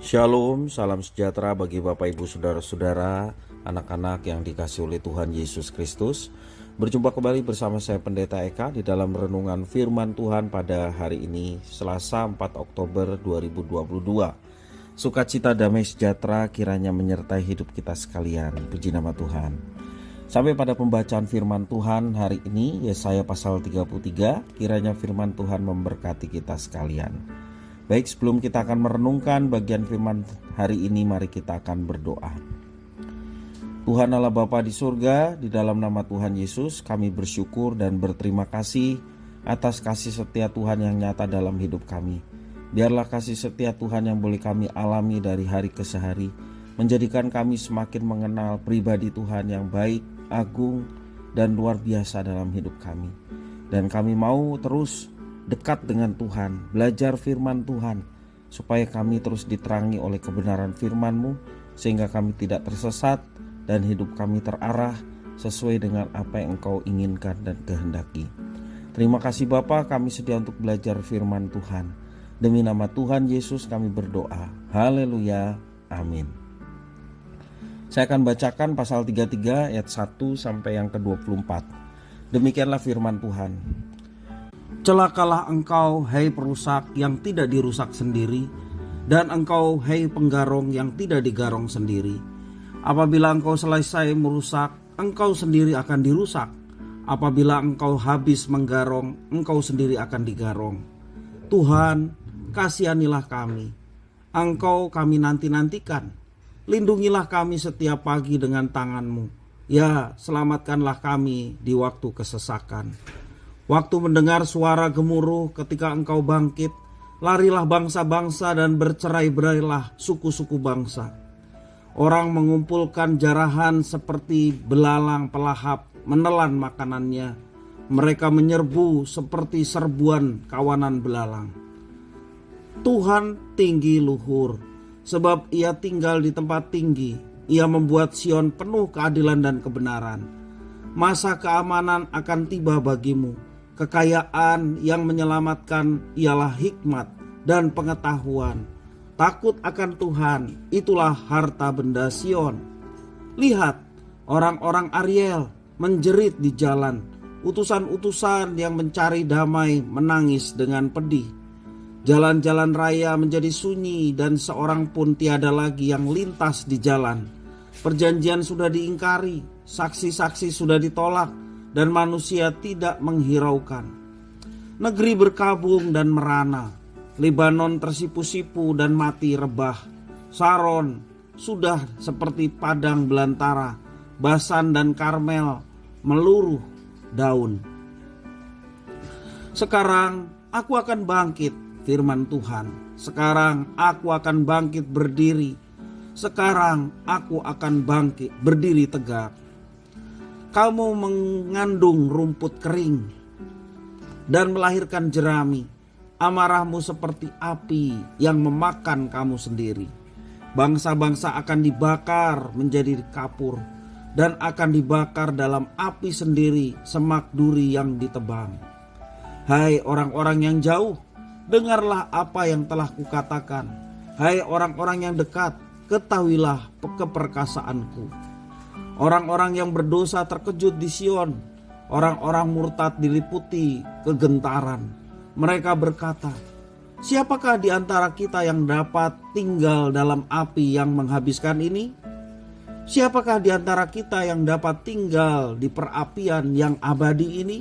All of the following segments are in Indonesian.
Shalom, salam sejahtera bagi Bapak Ibu Saudara-saudara, anak-anak yang dikasihi oleh Tuhan Yesus Kristus. Berjumpa kembali bersama saya Pendeta Eka di dalam renungan firman Tuhan pada hari ini, Selasa 4 Oktober 2022. Sukacita damai sejahtera kiranya menyertai hidup kita sekalian. Puji nama Tuhan. Sampai pada pembacaan firman Tuhan hari ini, Yesaya pasal 33, kiranya firman Tuhan memberkati kita sekalian. Baik, sebelum kita akan merenungkan bagian firman hari ini, mari kita akan berdoa. Tuhan Allah Bapa di surga, di dalam nama Tuhan Yesus, kami bersyukur dan berterima kasih atas kasih setia Tuhan yang nyata dalam hidup kami. Biarlah kasih setia Tuhan yang boleh kami alami dari hari ke hari, menjadikan kami semakin mengenal pribadi Tuhan yang baik, agung, dan luar biasa dalam hidup kami. Dan kami mau terus dekat dengan Tuhan, belajar firman Tuhan, supaya kami terus diterangi oleh kebenaran firman-Mu, sehingga kami tidak tersesat dan hidup kami terarah sesuai dengan apa yang Engkau inginkan dan kehendaki. Terima kasih Bapa, kami sedia untuk belajar firman Tuhan. Demi nama Tuhan Yesus kami berdoa. Haleluya, amin. Saya akan bacakan pasal 33 ayat 1 sampai yang ke-24. Demikianlah firman Tuhan. Celakalah engkau, hai perusak yang tidak dirusak sendiri, dan engkau, hai penggarong yang tidak digarong sendiri. Apabila engkau selesai merusak, engkau sendiri akan dirusak. Apabila engkau habis menggarong, engkau sendiri akan digarong. Tuhan, kasihanilah kami. Engkau kami nanti-nantikan. Lindungilah kami setiap pagi dengan tangan-Mu. Ya, selamatkanlah kami di waktu kesesakan. Waktu mendengar suara gemuruh ketika engkau bangkit, larilah bangsa-bangsa dan bercerai-berailah suku-suku bangsa. Orang mengumpulkan jarahan seperti belalang pelahap menelan makanannya. Mereka menyerbu seperti serbuan kawanan belalang. Tuhan tinggi luhur, sebab Ia tinggal di tempat tinggi. Ia membuat Sion penuh keadilan dan kebenaran. Masa keamanan akan tiba bagimu. Kekayaan yang menyelamatkan ialah hikmat dan pengetahuan. Takut akan Tuhan, itulah harta benda Sion. Lihat, orang-orang Ariel menjerit di jalan. Utusan-utusan yang mencari damai menangis dengan pedih. Jalan-jalan raya menjadi sunyi dan seorang pun tiada lagi yang lintas di jalan. Perjanjian sudah diingkari, saksi-saksi sudah ditolak, dan manusia tidak menghiraukan. Negeri berkabung dan merana, Lebanon tersipu-sipu dan mati rebah. Saron sudah seperti padang belantara, Basan dan Karmel meluruh daun. Sekarang aku akan bangkit, firman Tuhan. Sekarang aku akan bangkit berdiri. Sekarang aku akan bangkit berdiri tegak. Kamu mengandung rumput kering dan melahirkan jerami. Amarahmu seperti api yang memakan kamu sendiri. Bangsa-bangsa akan dibakar menjadi kapur dan akan dibakar dalam api sendiri semak duri yang ditebang. Hai orang-orang yang jauh, dengarlah apa yang telah kukatakan. Hai orang-orang yang dekat, ketahuilah keperkasaanku. Orang-orang yang berdosa terkejut di Sion. Orang-orang murtad diliputi kegentaran. Mereka berkata, siapakah di antara kita yang dapat tinggal dalam api yang menghabiskan ini? Siapakah di antara kita yang dapat tinggal di perapian yang abadi ini?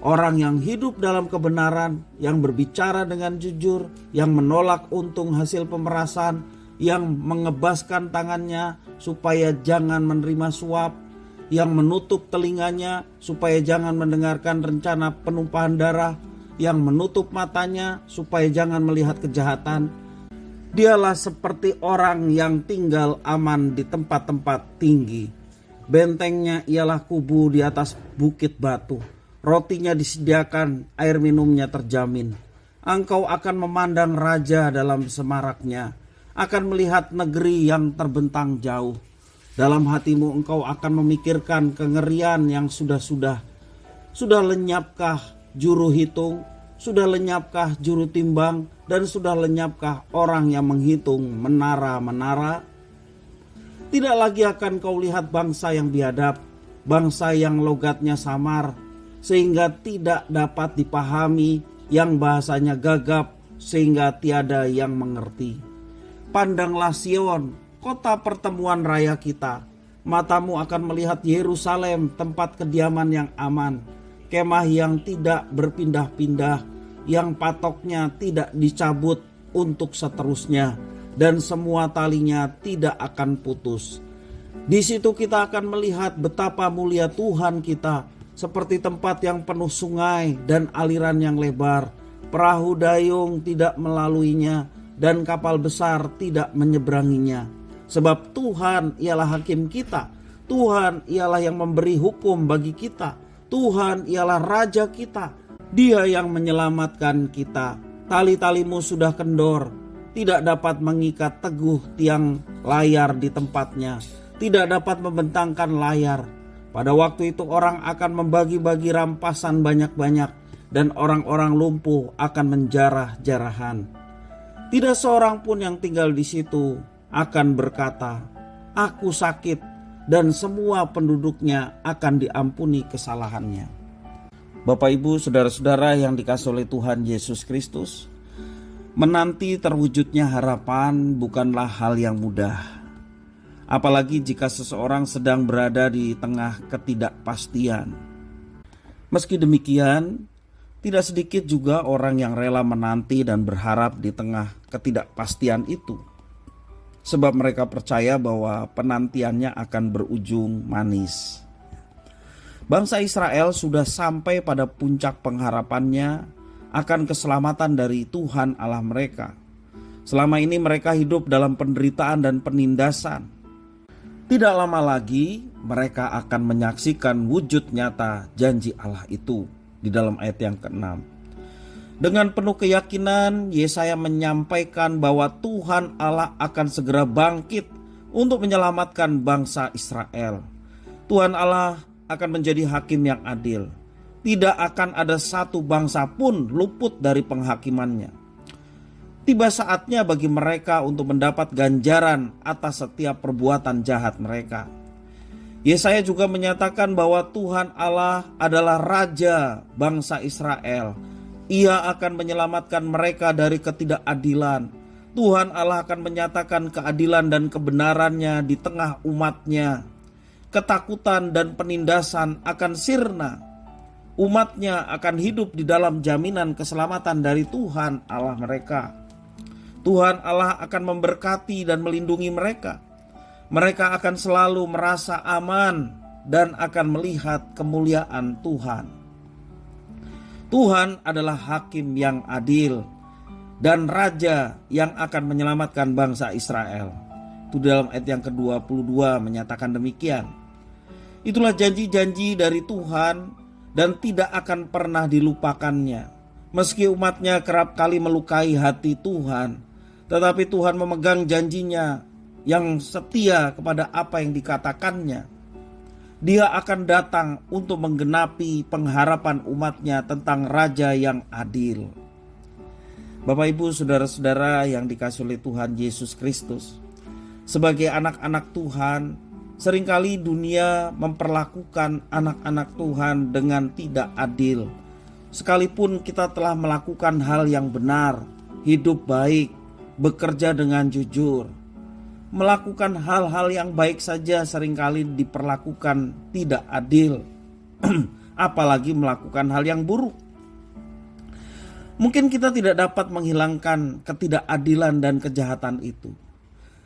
Orang yang hidup dalam kebenaran, yang berbicara dengan jujur, yang menolak untung hasil pemerasan, yang mengebaskan tangannya supaya jangan menerima suap, yang menutup telinganya supaya jangan mendengarkan rencana penumpahan darah, yang menutup matanya supaya jangan melihat kejahatan. Dialah seperti orang yang tinggal aman di tempat-tempat tinggi. Bentengnya ialah kubu di atas bukit batu. Rotinya disediakan, air minumnya terjamin. Engkau akan memandang raja dalam semaraknya, akan melihat negeri yang terbentang jauh. Dalam hatimu engkau akan memikirkan kengerian yang sudah-sudah. Sudah lenyapkah juru hitung? Sudah lenyapkah juru timbang? Dan sudah lenyapkah orang yang menghitung menara-menara? Tidak lagi akan kau lihat bangsa yang biadab, bangsa yang logatnya samar, sehingga tidak dapat dipahami, yang bahasanya gagap, sehingga tiada yang mengerti. Pandanglah Sion, kota pertemuan raya kita. Matamu akan melihat Yerusalem, tempat kediaman yang aman, kemah yang tidak berpindah-pindah, yang patoknya tidak dicabut untuk seterusnya, dan semua talinya tidak akan putus. Di situ kita akan melihat betapa mulia Tuhan kita, seperti tempat yang penuh sungai dan aliran yang lebar. Perahu dayung tidak melaluinya, dan kapal besar tidak menyeberanginya. Sebab Tuhan ialah hakim kita, Tuhan ialah yang memberi hukum bagi kita, Tuhan ialah Raja kita, Dia yang menyelamatkan kita. Tali-talimu sudah kendor, tidak dapat mengikat teguh tiang layar di tempatnya, tidak dapat membentangkan layar. Pada waktu itu orang akan membagi-bagi rampasan banyak-banyak, dan orang-orang lumpuh akan menjarah-jarahan. Tidak seorang pun yang tinggal di situ akan berkata, "Aku sakit," dan semua penduduknya akan diampuni kesalahannya. Bapak, Ibu, saudara-saudara yang dikasihi oleh Tuhan Yesus Kristus, menanti terwujudnya harapan bukanlah hal yang mudah. Apalagi jika seseorang sedang berada di tengah ketidakpastian. Meski demikian, tidak sedikit juga orang yang rela menanti dan berharap di tengah ketidakpastian itu. Sebab mereka percaya bahwa penantiannya akan berujung manis. Bangsa Israel sudah sampai pada puncak pengharapannya akan keselamatan dari Tuhan Allah mereka. Selama ini mereka hidup dalam penderitaan dan penindasan. Tidak lama lagi mereka akan menyaksikan wujud nyata janji Allah itu. Di dalam ayat yang ke-6, dengan penuh keyakinan Yesaya menyampaikan bahwa Tuhan Allah akan segera bangkit untuk menyelamatkan bangsa Israel. Tuhan Allah akan menjadi hakim yang adil. Tidak akan ada satu bangsa pun luput dari penghakimannya. Tiba saatnya bagi mereka untuk mendapat ganjaran atas setiap perbuatan jahat mereka. Yesaya juga menyatakan bahwa Tuhan Allah adalah Raja bangsa Israel. Ia akan menyelamatkan mereka dari ketidakadilan. Tuhan Allah akan menyatakan keadilan dan kebenarannya di tengah umatnya. Ketakutan dan penindasan akan sirna. Umatnya akan hidup di dalam jaminan keselamatan dari Tuhan Allah mereka. Tuhan Allah akan memberkati dan melindungi mereka. Mereka akan selalu merasa aman dan akan melihat kemuliaan Tuhan. Tuhan adalah hakim yang adil dan Raja yang akan menyelamatkan bangsa Israel. Itu dalam ayat yang ke-22 menyatakan demikian. Itulah janji-janji dari Tuhan dan tidak akan pernah dilupakannya. Meski umatnya kerap kali melukai hati Tuhan, tetapi Tuhan memegang janjinya yang setia kepada apa yang dikatakannya. Dia akan datang untuk menggenapi pengharapan umatnya tentang Raja yang adil. Bapak, Ibu, saudara-saudara yang dikasihi oleh Tuhan Yesus Kristus, sebagai anak-anak Tuhan, seringkali dunia memperlakukan anak-anak Tuhan dengan tidak adil. Sekalipun kita telah melakukan hal yang benar, hidup baik, bekerja dengan jujur, melakukan hal-hal yang baik saja seringkali diperlakukan tidak adil, apalagi melakukan hal yang buruk. Mungkin kita tidak dapat menghilangkan ketidakadilan dan kejahatan itu.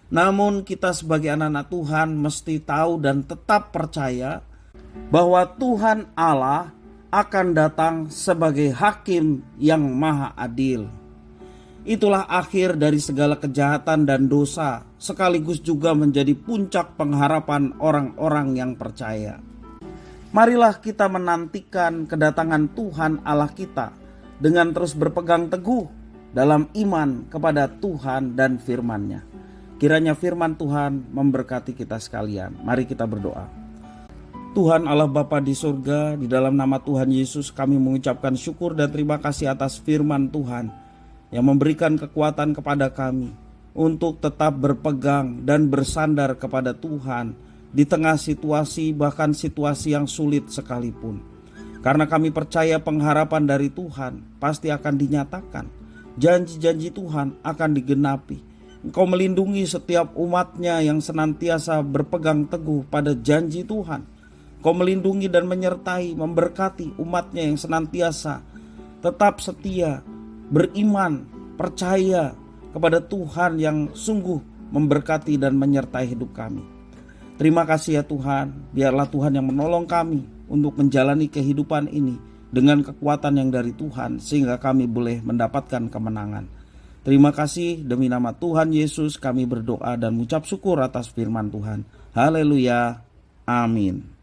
Namun kita sebagai anak-anak Tuhan mesti tahu dan tetap percaya bahwa Tuhan Allah akan datang sebagai hakim yang maha adil. Itulah akhir dari segala kejahatan dan dosa, sekaligus juga menjadi puncak pengharapan orang-orang yang percaya. Marilah kita menantikan kedatangan Tuhan Allah kita dengan terus berpegang teguh dalam iman kepada Tuhan dan firman-Nya. Kiranya firman Tuhan memberkati kita sekalian. Mari kita berdoa. Tuhan Allah Bapa di surga, di dalam nama Tuhan Yesus kami mengucapkan syukur dan terima kasih atas firman Tuhan yang memberikan kekuatan kepada kami untuk tetap berpegang dan bersandar kepada Tuhan di tengah situasi, bahkan situasi yang sulit sekalipun. Karena kami percaya pengharapan dari Tuhan pasti akan dinyatakan. Janji-janji Tuhan akan digenapi. Engkau melindungi setiap umat-Nya yang senantiasa berpegang teguh pada janji Tuhan. Engkau melindungi dan menyertai, memberkati umat-Nya yang senantiasa tetap setia, beriman, percaya kepada Tuhan yang sungguh memberkati dan menyertai hidup kami. Terima kasih ya Tuhan, biarlah Tuhan yang menolong kami untuk menjalani kehidupan ini dengan kekuatan yang dari Tuhan, sehingga kami boleh mendapatkan kemenangan. Terima kasih, demi nama Tuhan Yesus kami berdoa dan mengucap syukur atas firman Tuhan. Haleluya, amin.